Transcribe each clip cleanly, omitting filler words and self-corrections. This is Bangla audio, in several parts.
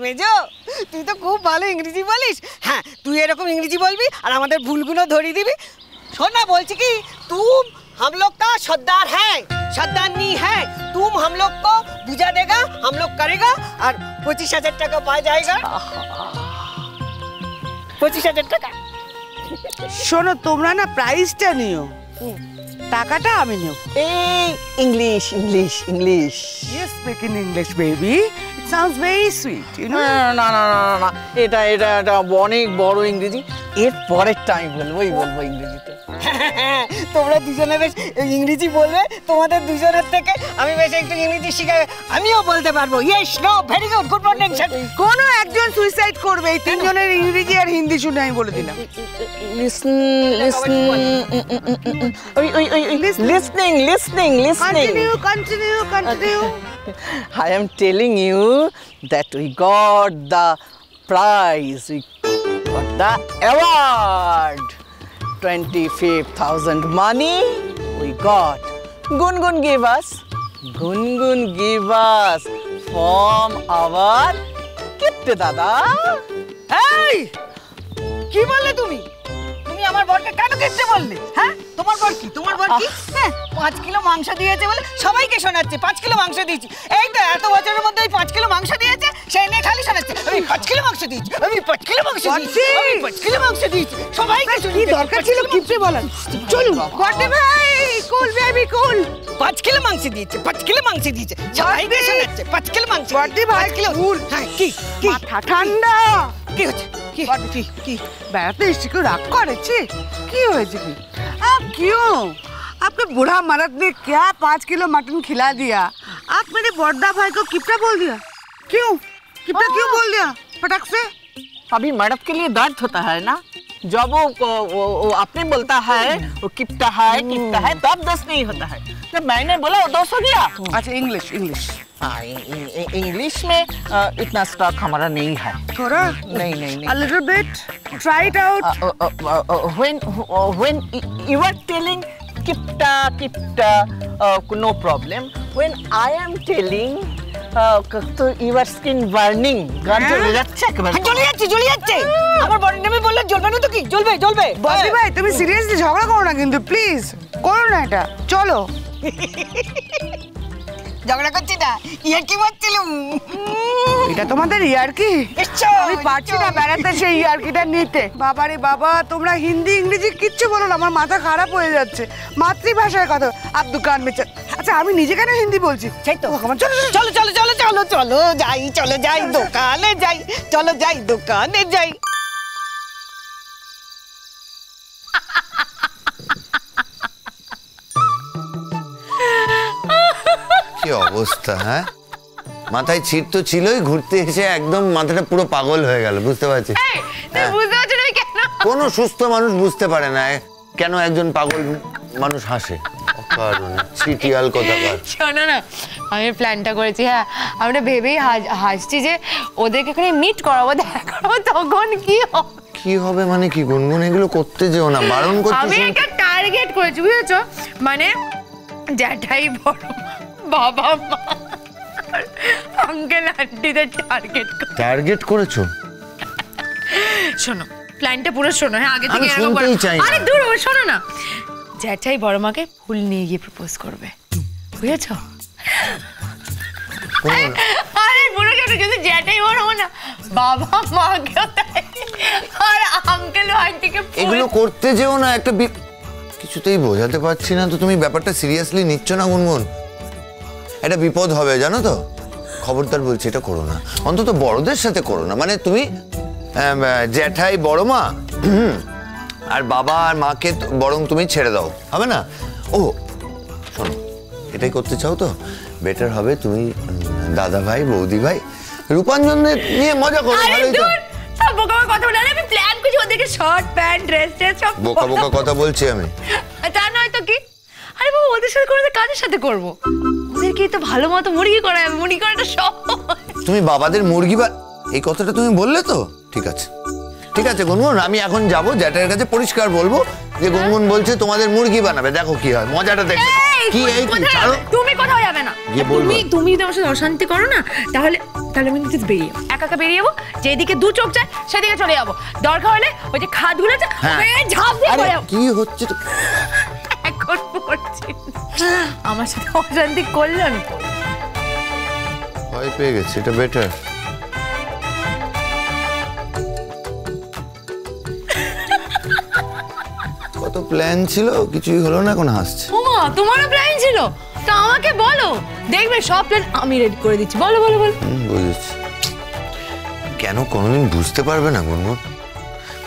মেজো, তুই তো খুব ভালো ইংরেজি বলিস। হ্যাঁ, তুই এরকম ইংরেজি বলবি আর আমাদের ভুলগুলো ধরিয়ে দিবি। শোন না, বলছি কি, तुम हम लोग का सरदार है, सरदार नहीं है। तुम हम लोग को बुझा देगा, हम लोग करेगा और 25,000 টাকা পাওয়া যায়গা। 25,000 টাকা। শোনো, তোমরা না প্রাইসটা নিও, টাকাটা আমি নেব। এই English English English. Yes, speak in English, baby. It sounds very sweet, you know. না না না না না, এটা এটা এটা অনেক বড় ইংরেজি। এর পরের টাইম বলবো ইংরেজিতে। তোমরা দুজনে বেশ ইংরেজি বলবে, তোমাদের দুজনের থেকে আমি বেশ একটু ইংরেজি শিখে আমিও বলতে পারবো। Yes, no, very good, good pronunciation. কোনো একজন সুইসাইড করবে, এই তিনজনের ইংরেজি আর হিন্দি শুনে আমি বলে দিলাম। Continue. I am telling you that we got the prize, we got the award. 25,000 money we got. Gungun gave us from our Kipte Dada. এই কি বললে তুমি? তুমি আমার বরকে কেন কিপটে বললে? হ্যাঁ, তোমার বর কি? হ্যাঁ, 5 কিলো মাংস দিয়েছে বলে সবাইকে শোনাচ্ছে 5 কিলো মাংস দিয়েছি। এই তো এত বছরের মধ্যে 5 কিলো মাংস দিয়েছে, সেই নিয়ে খালি শোনাচ্ছে আমি 5 কিলো মাংস দিয়েছি, আমি 5 কিলো মাংস দিয়েছি, আমি 5 কিলো মাংস দিয়েছি। সবাইকে কি দরকার ছিল কিপটে বলার? চলুন বড়দি ভাই, কুল বেবি কুল। 5 কিলো মাংস দিয়েছে, 5 কিলো মাংস দিয়েছে, সবাইকে শোনাচ্ছে 5 কিলো মাংস। বড়দি ভাই কুল। হ্যাঁ, কি মাথা ঠান্ডা। কি হচ্ছে? কি বেড়াতে এসে কেউ রাগ করেছে? কি হয়েছে কি? आप क्यों? आपके बूढ़ा मर्द ने क्या 5 किलो मटन खिला दिया? आप मेरे बड़दा भाई को किप्टा बोल दिया? क्यों? किप्टा क्यों बोल दिया फटक से? अभी मर्द के लिए दर्द होता है ना, जब वो अपने बोलता है वो किप्टा है तब दोस्त नहीं होता है। जब मैंने बोला वो दोस्त हो गया। अच्छा, इंग्लिश इंग्लिश में इतना स्टॉक हमारा नहीं है। थोड़ा नहीं a little bit, try it out. When you are telling kipta no problem, when I am telling তো your skin burning, গান চলে যাচ্ছে একেবারে। জ্বলে যাচ্ছে। আমার বরের নামে বললে জ্বলবে না তো কি? জ্বলবে। বড়দি ভাই, তুমি সিরিয়াসলি ঝগড়া করো না কিন্তু, প্লিজ করো না এটা। চলো। ঝগড়া করছি না, ইয়ার্কি মারছিলাম। এটা তোমাদের ইয়ার্কি? আমি পারছি না বেড়াতে সেই ইয়ার্কিটা নিতে। বাবারে বাবা, তোমরা হিন্দি ইংরেজি কিচ্ছু বলো না, আমার মাথা খারাপ হয়ে যাচ্ছে। মাতৃভাষায় কথা। আপ দোকান মে আচ্ছা, আমি নিজে কেন হিন্দি বলছি? সেই তো। চলো যাই দোকানে যাই, চলো যাই দোকানে যাই। কি অবস্থা! হ্যাঁ, মাথায় ছিট তো ছিলই, ঘুরতে এসে একদম মাথাটা পুরো পাগল হয়ে গেল। বুঝতে পারছি কোন সুস্থ মানুষ বুঝতে পারে না কেন একজন পাগল মানুষ হাসে। ছিটিয়াল কোথাকার। শোনো না, আমি প্ল্যানটা করেছি। হ্যাঁ, আমরা ভেবেই হাসছি যে ওদেরকে এখানে মিট করাবো, দেখা করাবো, তখন কি হবে মানে কি? গুনগুন এগুলো করতে যেও না, বারণ করতে। আমি একটা টার্গেট করেছি, বুঝেছো? মানে জ্যাঠাই বড় বাবা মা আঙ্কেল আন্টিদের টার্গেট করেছো? শোনো, প্ল্যানটা পুরো শোনো। হ্যাঁ, আগে থেকে আরে দূর শোনো না। জ্যাঠাই বড় মাকে ফুল নিয়ে গিয়ে প্রপোজ করবে, বুঝেছো? আরে বুড়ো কেন, যদি জ্যাঠাই বড় না, বাবা মাকেও আর আঙ্কেল আন্টিকে এগুলো করতে যেও না। একটা কিছুতেই বোঝাতে পারছি না তো, তুমি ব্যাপারটা সিরিয়াসলি নিচ্ছ না গুনগুন। এটা বিপদ হবে, জানো তো। খবরদার বলছি, এটা করো না, অন্তত বড়দের সাথে করো না। মানে তুমি জ্যাঠাই বড় মা আর বাবা আর মাকে বরং তুমি ছেড়ে দাও, হবে না? ও শোনো, এটাই করতে চাও তো বেটার হবে তুমি দাদা ভাই বৌদি ভাই রূপাঞ্জনদের নিয়ে মজা করো। ভালোই তো। বোকা কথা বলে আমি প্ল্যান করছি, ওদেরকে শর্ট প্যান্ট ড্রেস সব বোকা কথা বলছি আমি। তা নয় তো কি? আরে বাবা, ওদের সাথে করে কাদের সাথে করব? ওদেরকে তো ভালো মতো মুরগি করায়, মুরগি করাটা সব। তুমি বাবাদের মুরগি এই কথাটা তুমি বললে তো? ঠিক আছে গুনগুন, আমি এখন যাবো জ্যাঠাইয়ের কাছে, পরিষ্কার বলবো যে গুনগুন বলছে তোমাদের মুরগি বানাবে, দেখো কি হয়, মজাটা দেখো। কি এই কি ছাড়ো তুমি কোথাও যাবে না। গিয়ে বলবো। তুমি যদি আমার সাথে অশান্তি করো না, তাহলে আমি কিন্তু বেরিয়ে যাবো। একা বেরিয়ে যাবো, যেদিকে দু চোখ যায় সেদিকে চলে যাবো। দরকার হলে ওই যে খাদগুলো আছে ওখানে ঝাঁপ দিয়ে আরে পড়ে যাবো। কি হচ্ছে তো? এখন পড়ছি আমার সাথে অশান্তি করলো না। ভয় পেয়ে গেছে, এটা বেটার। কত প্ল্যান ছিল, কিছুই হলো না, এখন হাসছে। ওমা, তোমারও প্ল্যান ছিল? তা আমাকে বলো, দেখবে সব প্ল্যান আমি রেডি করে দিচ্ছি। বলো বলো বলো। বুঝেছি। কেন কোনোদিন বুঝতে পারবে না গুনগুন?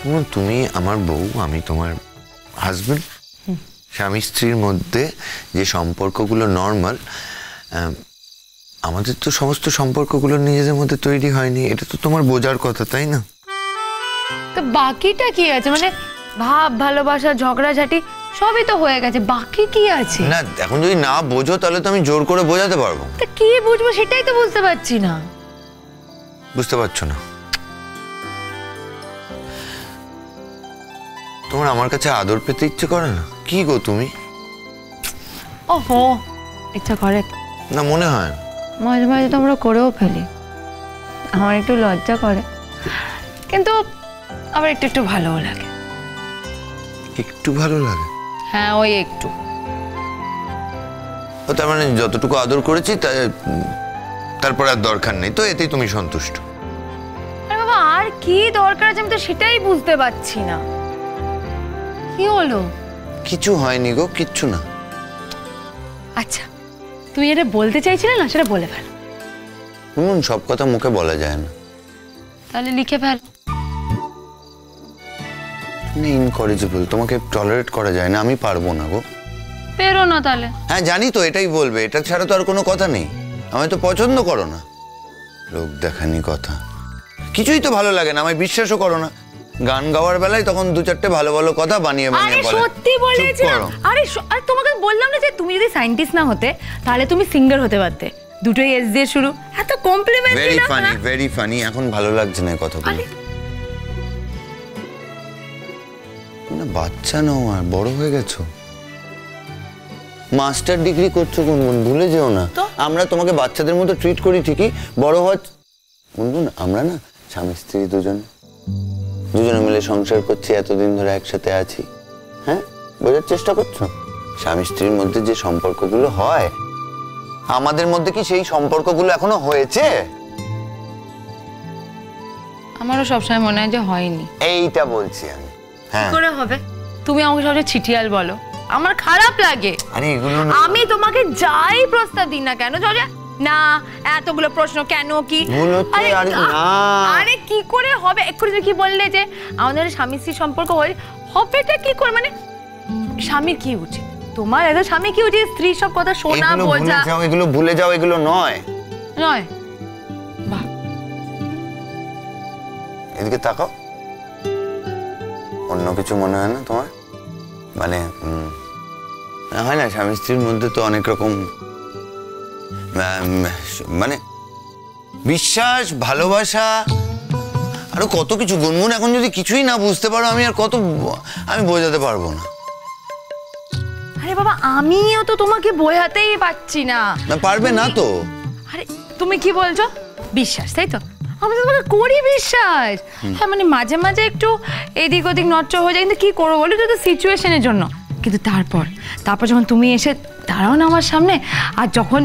গুনগুন, তুমি আমার বউ, আমি তোমার হাজবেন্ড। স্বামী স্ত্রীর মধ্যে যে সম্পর্কগুলো নর্মাল, আমাদের তো সমস্ত সম্পর্কগুলো নিজেদের মধ্যে তৈরি হয়নি, এটা তো তোমার বোঝার কথা, তাই না? তো বাকিটা কি আছে? মানে ভাব, ভালোবাসা, ঝগড়াঝাটি সবই তো হয়ে গেছে, বাকি কি আছে? না, এখন যদি না বোঝো তাহলে তো আমি জোর করে বোঝাতে পারবো। তা কি বুঝবো সেটাই তো বুঝতে পারছি না। বুঝতে পারছো না? তোমার আমার কাছে আদর পেতে ইচ্ছে করে না? কি গো তুমি? ওহো, ইচ্ছা করে না, মনে হয় না। মাঝে মাঝে তো আমরা করেও ফেলি, আমার একটু লজ্জা করে, কিন্তু আবার একটু একটু ভালোও লাগে। একটু ভালো লাগে? হ্যাঁ, ওই একটু। ও, তার মানে যতটুকু আদর করেছি তারপর আর দরকার নেই, তো এতেই তুমি সন্তুষ্ট? আরে বাবা, আর কি দরকার আছে? আমি তো সেটাই বুঝতে পারছি না। কি হলো? কিছু হয়নি গো, কিচ্ছু না। আচ্ছা, তুমি যেটা বলতে চাইছিলে না সেটা বলে ফেল। সব কথা মুখে বলা যায় না। তাহলে লিখে ফেল। ইনকরেজেবল, তোমাকে টলারেট করা যায় না, আমি পারবো না গো। পেরো না তাহলে? হ্যাঁ জানি তো, এটাই বলবে, এটা ছাড়া তো আর কোনো কথা নেই। আমি তো পছন্দ করো না, লোক দেখানি কথা, কিছুই তো ভালো লাগে না, আমায় বিশ্বাসও করো না। গান গাওয়ার বেলায় তখন দু চারটে ভালো ভালো কথা বানিয়ে আরে বানিয়ে বলে। সত্যি বলেছিলাম। আরে তোমাকে বললাম না যে তুমি যদি সায়েন্টিস্ট না হতে তাহলে তুমি সিঙ্গার হতে পারতে। দুটোই এস দিয়ে শুরু, এত কমপ্লিমেন্ট ভেরি দিলাম ফানি, না? Very funny. এখন ভালো লাগছে না এই কথাগুলো। আরে না, বাচ্চা নও, আর বড় হয়ে গেছো, মাস্টার ডিগ্রি করছো গুনগুন, ভুলে যেও না। আমরা তোমাকে বাচ্চাদের মতো ট্রিট করি ঠিকই, বড় হওয়ার গুনগুন আমরা না স্বামী স্ত্রী দুজনে মিলে সংসার করছি, এতদিন ধরে একসাথে আছি। হ্যাঁ, বোঝার চেষ্টা করছো? স্বামী স্ত্রীর মধ্যে যে সম্পর্কগুলো হয়, আমাদের মধ্যে কি সেই সম্পর্কগুলো এখনো হয়েছে? আমারও সবসময় মনে হয় যে হয়নি। এইটা বলছি আমি। হ্যাঁ, করে হবে? তুমি আমাকে সবসময় ছিটিয়াল বলো, আমার খারাপ লাগে। আরে এগুলো আমি তোমাকে যাই প্রস্তাব দিই না কেন, না এতগুলো প্রশ্ন কেন, কি ভুল হচ্ছে? আরে না, আরে কি করে হবে? এক্ষুনি তুমি কি বললে যে আমাদের স্বামী স্ত্রী সম্পর্ক হবেটা কি করে? মানে স্বামীর কি উচিত? তোমার এত স্বামী কি উচিত? স্ত্রী সব কথা শোনা, বোঝা। এগুলো ভুলে যাও, এগুলো নয়। বাহ, এদিকে তাকাও, অন্য কিছু মনে হয় না তোমার? মানে হয় না, স্বামী স্ত্রীর মধ্যে তো অনেক রকম মানে বিশ্বাস, ভালোবাসা, আরো কত কিছু। গুনগুন, এখন যদি কিছুই না বুঝতে পারো, আমি বোঝাতে পারবো না। আরে বাবা, আমিও তো তোমাকে বোঝাতেই পারছি না। না, পারবে না তো। আরে তুমি কি বলছো? বিশ্বাস, তাই তো? আমি তো তোমাকে করি বিশ্বাস। হ্যাঁ, মানে মাঝে মাঝে একটু এদিক ওদিক নড়চড় হয়ে যায়, কিন্তু কি করবো বলো, তো সিচুয়েশনের জন্য। কিন্তু তারপর যখন তুমি এসে দাঁড়াও না আমার সামনে, আর যখন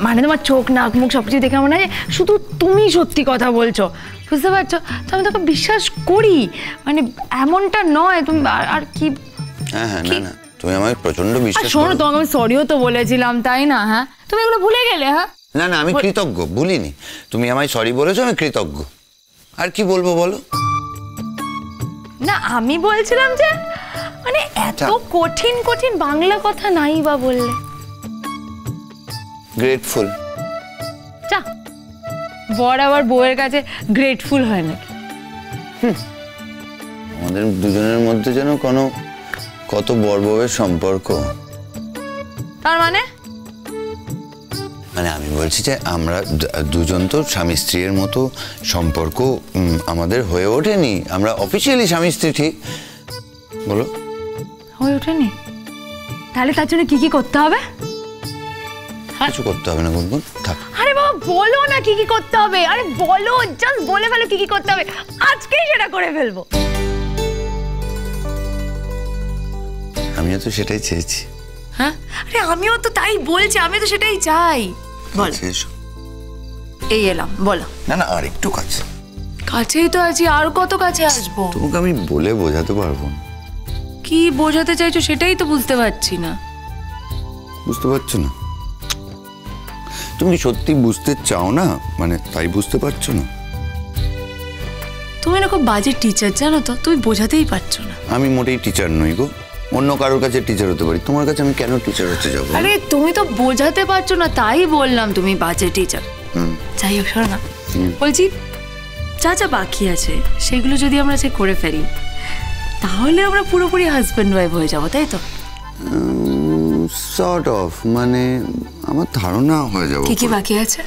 মানে তোমার চোখ, নাক, মুখ সবকিছু দেখে মনে হয় শুধু তুমি সত্যি কথা বলছো, বুঝতে পারছো? তো আমি তোকে বিশ্বাস করি, মানে এমনটা নয়। তুমি আর কি? হ্যাঁ হ্যাঁ, না না, তুমি আমায় প্রচন্ড বিশ্বাস শোনো, করো। তোমাকে আমি সরিও তো বলেছিলাম, তাই না? হ্যাঁ, তুমি এগুলো ভুলে গেলে? হ্যাঁ না না, আমি কৃতজ্ঞ, ভুলিনি। তুমি আমায় সরি বলেছো, আমি কৃতজ্ঞ। আর কি বলবো বলো? না, আমি বলছিলাম যে মানে এত কঠিন কঠিন বাংলা কথা নাই বা বললে। গ্রেটফুল। যা, বর আবার বউয়ের কাছে গ্রেটফুল হয় নাকি? আমাদের দুজনের মধ্যে যেন কত বর বউয়ের সম্পর্ক। তার মানে আমি বলছি যে আমরা দুজন তো স্বামী স্ত্রীর মতো সম্পর্ক আমাদের হয়ে ওঠেনি। আমরা অফিসিয়ালি স্বামী স্ত্রী, ঠিক বলো? হয়ে ওঠেনি? তাহলে তার জন্য কি কি করতে হবে? কিছু করতে হবে না গুনগুন, থাক। আরে বাবা বলো না কি কি করতে হবে। আরে বলো, জাস্ট বলে ফেলো কি কি করতে হবে, আজকেই সেটা করে ফেলবো। আমিও তো সেটাই চেয়েছি। হ্যাঁ, আরে আমিও তো তাই বলছি, আমি তো সেটাই চাই। বল। কাছে এসো। এই এলাম, বলো। না না, আর একটু কাছে। কাছেই তো আছি, আর কত কাছে আসবো? তোমাকে আমি বলে বোঝাতে পারবো না। কি বোঝাতে চাইছো সেটাই তো বুঝতে পারছি না। বুঝতে পারছো না? তুমি কি সত্যি বুঝতে চাও না, মানে তাই বুঝতে পারছো না? তুমি না খুব বাজে টিচার, জানো তো, তুমি বোঝাতেই পারছো না। আমি মোটেই টিচার নই গো, অন্য কারোর কাছে টিচার হতে পারি, তোমার কাছে আমি কেন টিচার হতে যাবো? আরে তুমি তো বোঝাতে পারছো না, তাই বললাম তুমি বাজে টিচার। যাই হোক, শোনো না, বলছি যা যা বাকি আছে সেগুলো যদি আমরা যে করে ফেলি, তাহলে আমরা পুরোপুরি হাজব্যান্ড ওয়াইফ হয়ে যাবো, তাই তো? সর্ট অফ, মানে আমার ধারণা হয়ে যাবো। কি কি বাকি আছে?